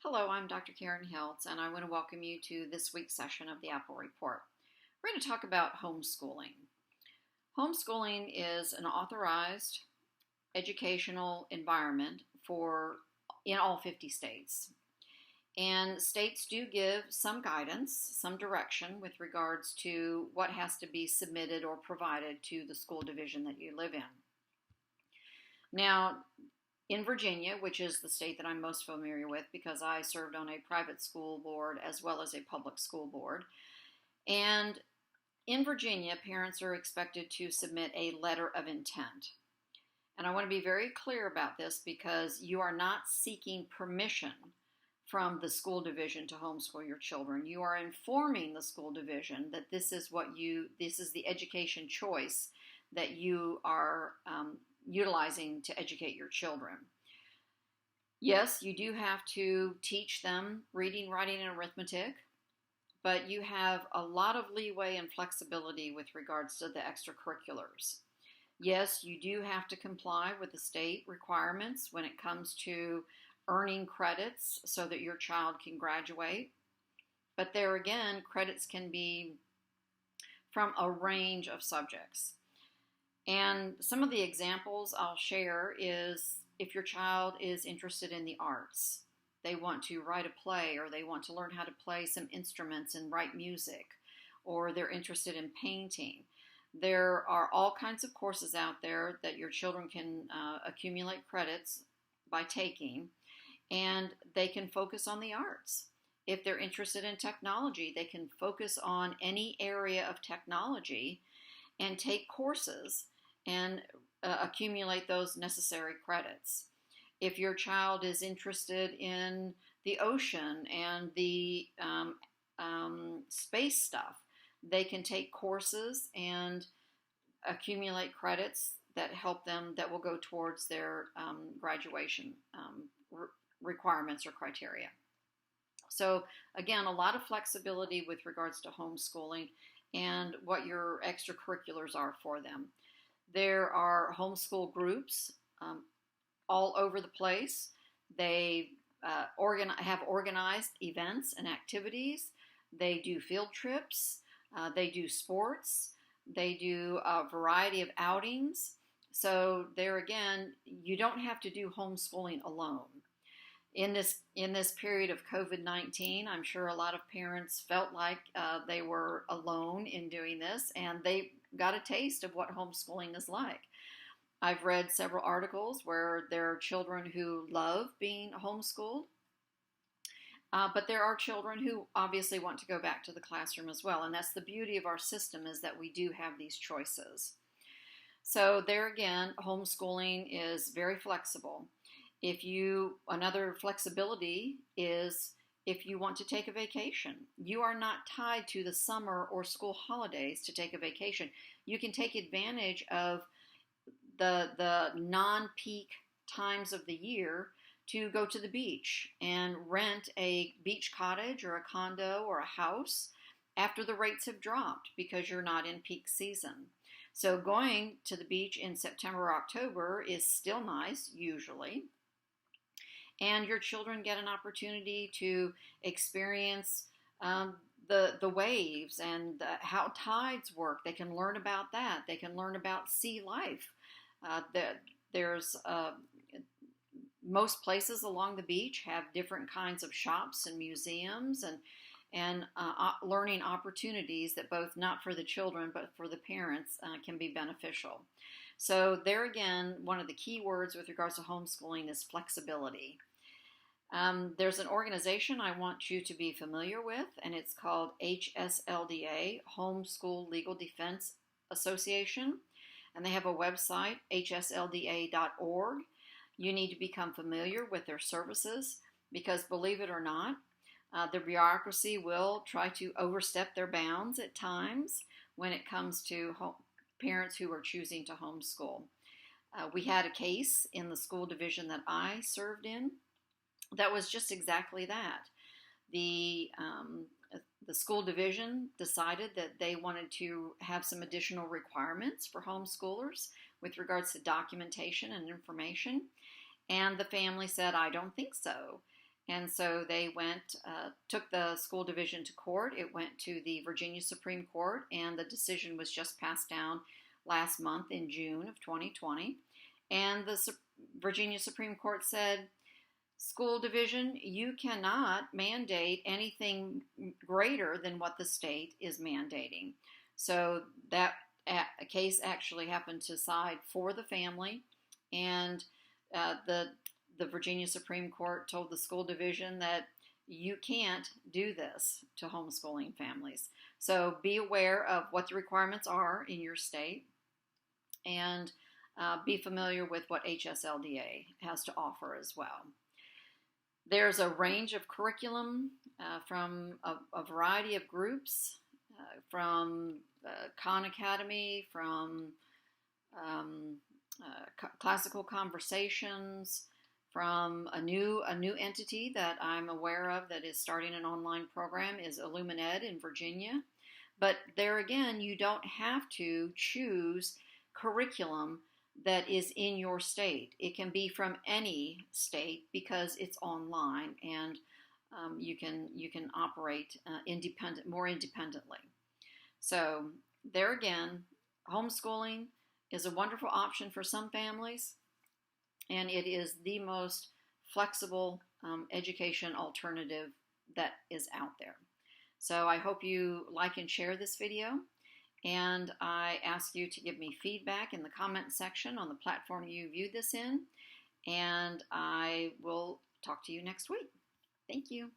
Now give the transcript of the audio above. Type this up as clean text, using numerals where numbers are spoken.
Hello, I'm Dr. Karen Hiltz, and I want to welcome you to this week's session of the Apple Report. We're going to talk about homeschooling. Homeschooling is an authorized educational environment in all 50 states. And states do give some guidance, some direction with regards to what has to be submitted or provided to the school division that you live in. Now, in Virginia, which is the state that I'm most familiar with because I served on a private school board as well as a public school board. And in Virginia, parents are expected to submit a letter of intent. And I want to be very clear about this because you are not seeking permission from the school division to homeschool your children. You are informing the school division that this is the education choice that you are utilizing to educate your children. Yes, you do have to teach them reading, writing, and arithmetic, but you have a lot of leeway and flexibility with regards to the extracurriculars. Yes, you do have to comply with the state requirements when it comes to earning credits so that your child can graduate. But there again, credits can be from a range of subjects. And some of the examples I'll share is if your child is interested in the arts, they want to write a play or they want to learn how to play some instruments and write music, or they're interested in painting. There are all kinds of courses out there that your children can accumulate credits by taking, and they can focus on the arts. If they're interested in technology, they can focus on any area of technology and take courses and accumulate those necessary credits. If your child is interested in the ocean and the space stuff, they can take courses and accumulate credits that help them, that will go towards their graduation requirements or criteria. So again, a lot of flexibility with regards to homeschooling and what your extracurriculars are for them. There are homeschool groups all over the place. They have organized events and activities. They do field trips. They do sports. They do a variety of outings. So there again, you don't have to do homeschooling alone. In this period of COVID-19, I'm sure a lot of parents felt like they were alone in doing this, and they got a taste of what homeschooling is like. I've read several articles where there are children who love being homeschooled, but there are children who obviously want to go back to the classroom as well, and that's the beauty of our system, is that we do have these choices. So there again, homeschooling is very flexible. Another flexibility is if you want to take a vacation. You are not tied to the summer or school holidays to take a vacation. You can take advantage of the non-peak times of the year to go to the beach and rent a beach cottage or a condo or a house after the rates have dropped because you're not in peak season. So going to the beach in September or October is still nice, usually. And your children get an opportunity to experience the waves and how tides work. They can learn about that. They can learn about sea life. There's most places along the beach have different kinds of shops and museums and learning opportunities that both not for the children but for the parents can be beneficial. So there again, one of the key words with regards to homeschooling is flexibility. There's an organization I want you to be familiar with, and it's called HSLDA, Homeschool Legal Defense Association, and they have a website, hslda.org. You need to become familiar with their services because, believe it or not, the bureaucracy will try to overstep their bounds at times when it comes to parents who are choosing to homeschool. We had a case in the school division that I served in that was just exactly that. The school division decided that they wanted to have some additional requirements for homeschoolers with regards to documentation and information, and the family said, I don't think so. And so they took the school division to court. It went to the Virginia Supreme Court, and the decision was just passed down last month in June of 2020. And the Virginia Supreme Court said, school division, you cannot mandate anything greater than what the state is mandating. So that case actually happened to side for the family, and the Virginia Supreme Court told the school division that you can't do this to homeschooling families. So be aware of what the requirements are in your state, and be familiar with what HSLDA has to offer as well. There's a range of curriculum from a variety of groups, from Khan Academy, from classical conversations, from a new entity that I'm aware of that is starting an online program is Illumined in Virginia. But there again, you don't have to choose curriculum that is in your state. It can be from any state because it's online, and you can operate more independently. So there again, homeschooling is a wonderful option for some families, and it is the most flexible education alternative that is out there. So I hope you like and share this video, and I ask you to give me feedback in the comment section on the platform you viewed this in, and I will talk to you next week. Thank you.